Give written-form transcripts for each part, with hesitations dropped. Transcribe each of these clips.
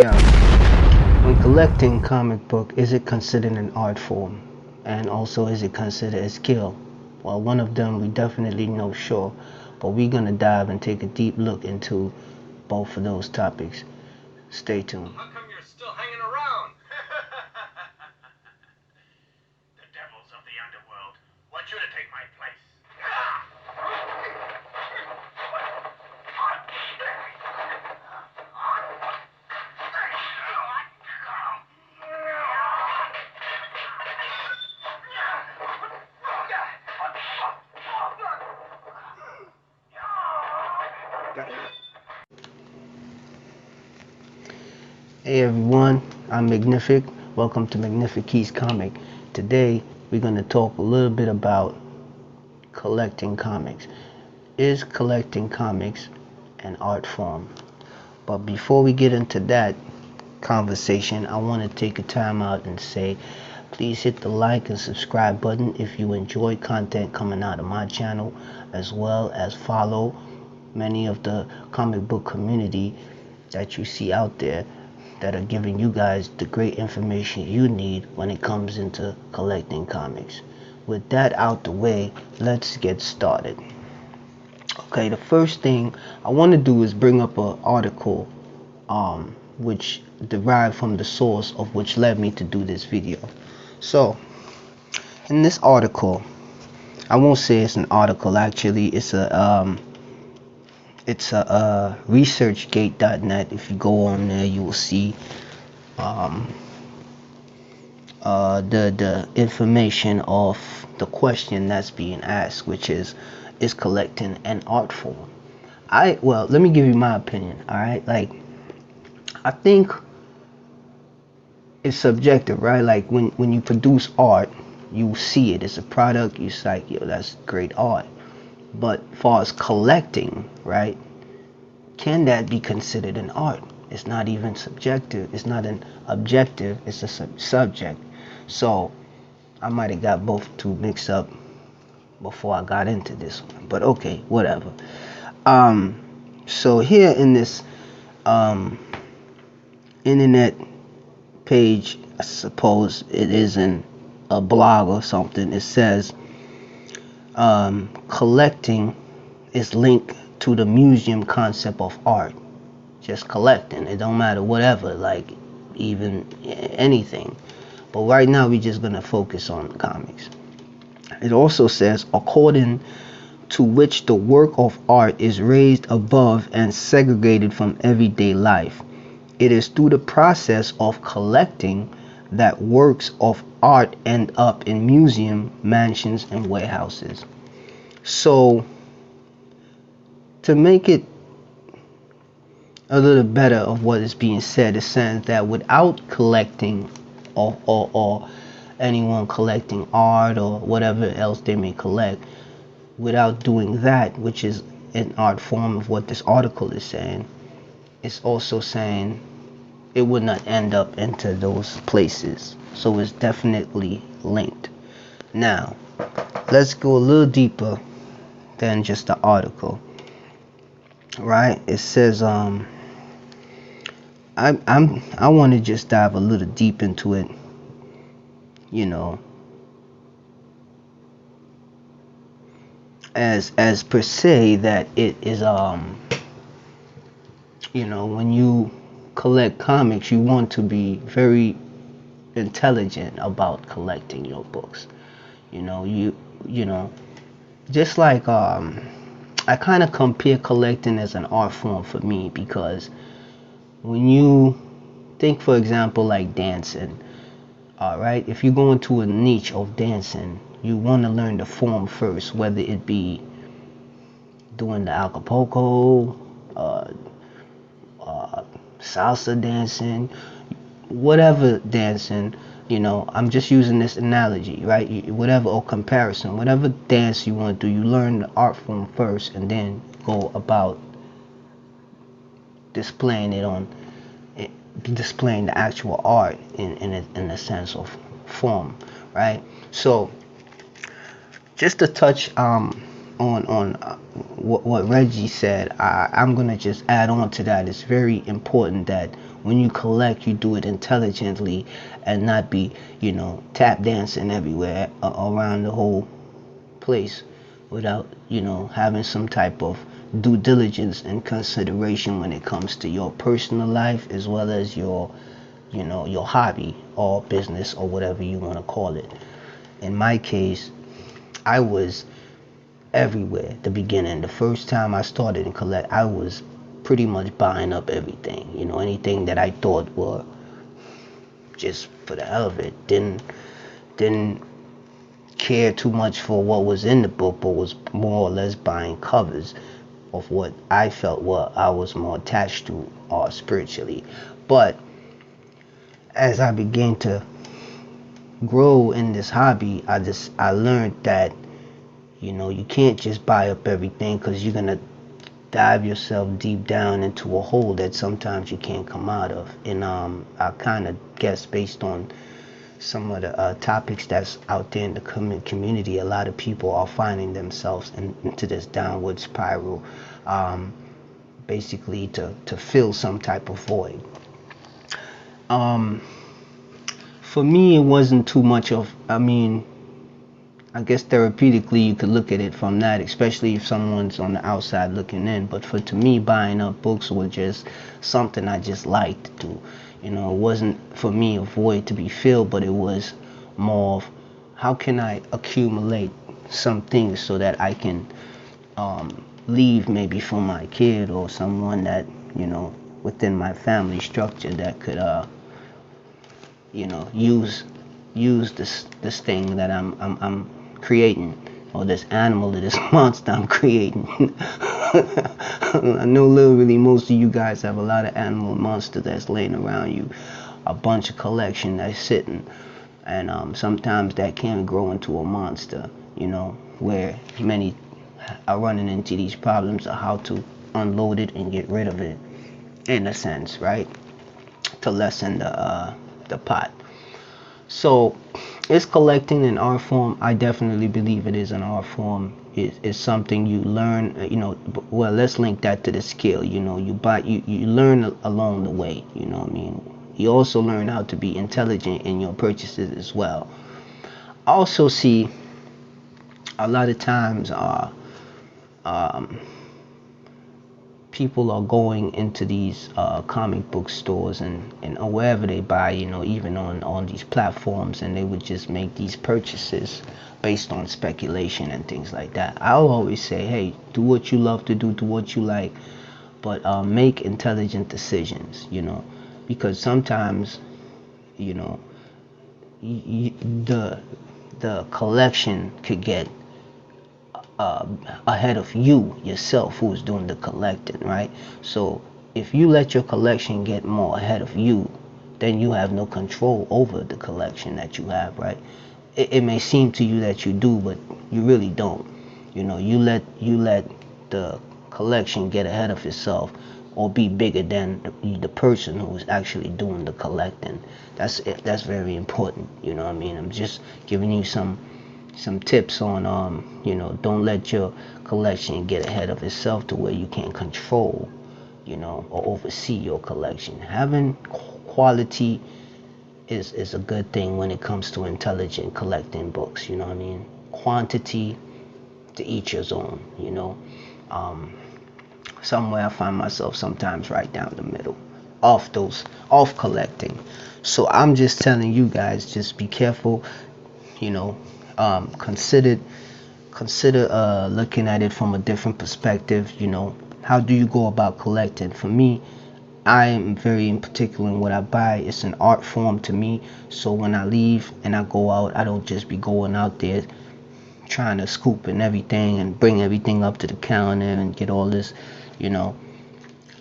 Yeah, when collecting comic book, is it considered an art form? And also, is it considered a skill? Well, one of them we definitely know, sure, but we're gonna dive and take a deep look into both of those topics. Stay tuned. How come you're still hanging around? The devils of the underworld want you to take my place. Hey everyone, I'm Magnific. Welcome to Magnific Keys Comic. Today we're going to talk a little bit about collecting comics. Is collecting comics an art form? But before we get into that conversation, I want to take a time out and say please hit the like and subscribe button if you enjoy content coming out of my channel, as well as follow many of the comic book community that you see out there that are giving you guys the great information you need when it comes into collecting comics. With that out the way, let's get started. Okay, the first thing I want to do is bring up an article which derived from the source of which led me to do this video. So in this article, I won't say it's an article, actually it's a researchgate.net. If you go on there, you will see the information of the question that's being asked, which is collecting an art form? Well, let me give you my opinion. All right, like I think it's subjective, right? Like when you produce art, you see it as a product, you say, like, yo, that's great art. But as far as collecting, right, can that be considered an art? It's not even subjective, it's not an objective, it's a subject. So I might have got both two mixed up before I got into this one, but okay, whatever. So here in this internet page, I suppose it isn't a blog or something, it says collecting is linked to the museum concept of art. Just collecting, it don't matter, whatever, like even anything. But right now we're just gonna focus on comics. It also says, according to which the work of art is raised above and segregated from everyday life. It is through the process of collecting that works of art end up in museums, mansions, and warehouses. So, to make it a little better of what is being said, it says that without collecting or anyone collecting art or whatever else they may collect, without doing that, which is an art form of what this article is saying, it's also saying it would not end up into those places. So it's definitely linked. Now, let's go a little deeper than just the article. Right? It says I want to just dive a little deep into it, you know, as per se, that it is you know, when you collect comics, you want to be very intelligent about collecting your books. You know, you know, just like I kind of compare collecting as an art form for me, because when you think, for example, like dancing, all right, if you go into a niche of dancing, you want to learn the form first, whether it be doing the Acapulco, salsa dancing, whatever dancing, you know, I'm just using this analogy, right? Whatever, or comparison, whatever dance you want to do, you learn the art form first and then go about displaying it on it, displaying the actual art in a sense of form, right? So just to touch on what Reggie said, I'm gonna just add on to that. It's very important that when you collect, you do it intelligently and not be, tap dancing everywhere around the whole place without, having some type of due diligence and consideration when it comes to your personal life as well as your, your hobby or business or whatever you want to call it. In my case, I was everywhere at the beginning. The first time I started to collect, I was pretty much buying up everything. Anything that I thought were just for the hell of it. Didn't care too much for what was in the book, but was more or less buying covers of what I felt what I was more attached to or spiritually. But as I began to grow in this hobby, I learned that you can't just buy up everything because you're gonna dive yourself deep down into a hole that sometimes you can't come out of. And I kind of guess based on some of the topics that's out there in the community, a lot of people are finding themselves into this downward spiral, basically to fill some type of void. For me, it wasn't too much of, I guess therapeutically you could look at it from that, especially if someone's on the outside looking in. But to me, buying up books was just something I just liked to do. It wasn't for me a void to be filled, but it was more of how can I accumulate some things so that I can leave maybe for my kid or someone that within my family structure that could use this thing that I'm creating, or this animal or this monster I'm creating. I know literally most of you guys have a lot of animal monster that's laying around you, a bunch of collection that's sitting, and sometimes that can grow into a monster, where many are running into these problems of how to unload it and get rid of it, in a sense, right? To lessen the pot. So, is collecting an art form? I definitely believe it is an art form. It's something you learn. Well, let's link that to the skill. You learn along the way. You also learn how to be intelligent in your purchases as well. Also, see, a lot of times, people are going into these comic book stores and wherever they buy, even on these platforms, and they would just make these purchases based on speculation and things like that. I'll always say, hey, do what you love to do what you like, but make intelligent decisions, because sometimes, the collection could get ahead of you yourself who's doing the collecting, right? So if you let your collection get more ahead of you, then you have no control over the collection that you have, right? It may seem to you that you do, but you really don't. You let the collection get ahead of itself or be bigger than the person who's actually doing the collecting. That's very important. I'm just giving you some tips on don't let your collection get ahead of itself to where you can't control or oversee your collection. Having quality is a good thing when it comes to intelligent collecting books. Quantity, to each his own. Somewhere I find myself sometimes right down the middle off collecting. So I'm just telling you guys, just be careful. Consider looking at it from a different perspective. How do you go about collecting? For me, I am very in particular in what I buy. It's an art form to me. So when I leave and I go out, I don't just be going out there trying to scoop and everything and bring everything up to the counter and get all this.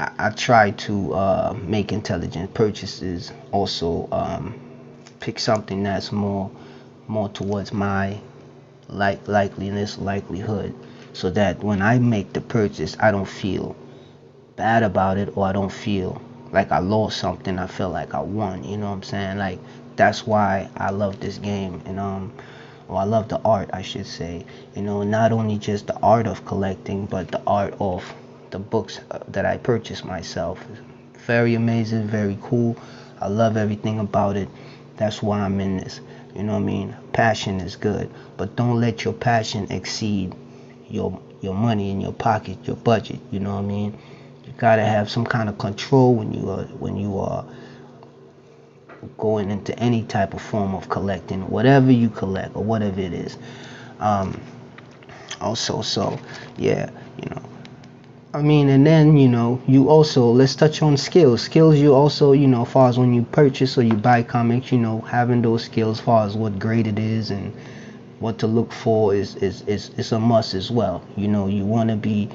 I try to make intelligent purchases. Also, pick something that's more towards my likelihood, so that when I make the purchase, I don't feel bad about it, or I don't feel like I lost something. I feel like I won. You know what I'm saying? Like, that's why I love this game. And or I love the art, I should say. You know, not only just the art of collecting, but the art of the books that I purchase myself. Very amazing, very cool. I love everything about it. That's why I'm in this. You know what I mean? Passion is good, but don't let your passion exceed your money in your pocket, your budget. You know what I mean? You gotta have some kind of control when you are going into any type of form of collecting, whatever you collect or whatever it is. Um, Also, so yeah, you know, I mean, and then, you know, you also, let's touch on skills. Skills, you also, you know, as far as when you purchase or you buy comics, you know, having those skills as far as what grade it is and what to look for is a must as well. You know, you want to be,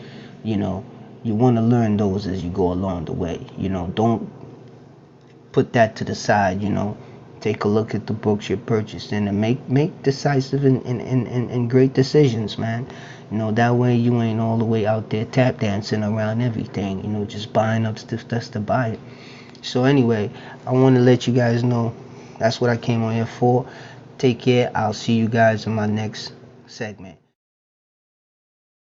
you know, you want to learn those as you go along the way. You know, don't put that to the side. You know, take a look at the books you're purchasing and make decisive and great decisions, man. You know, that way you ain't all the way out there tap dancing around everything, you know, just buying up stuff just to buy it. So anyway, I want to let you guys know that's what I came on here for. Take care. I'll see you guys in my next segment.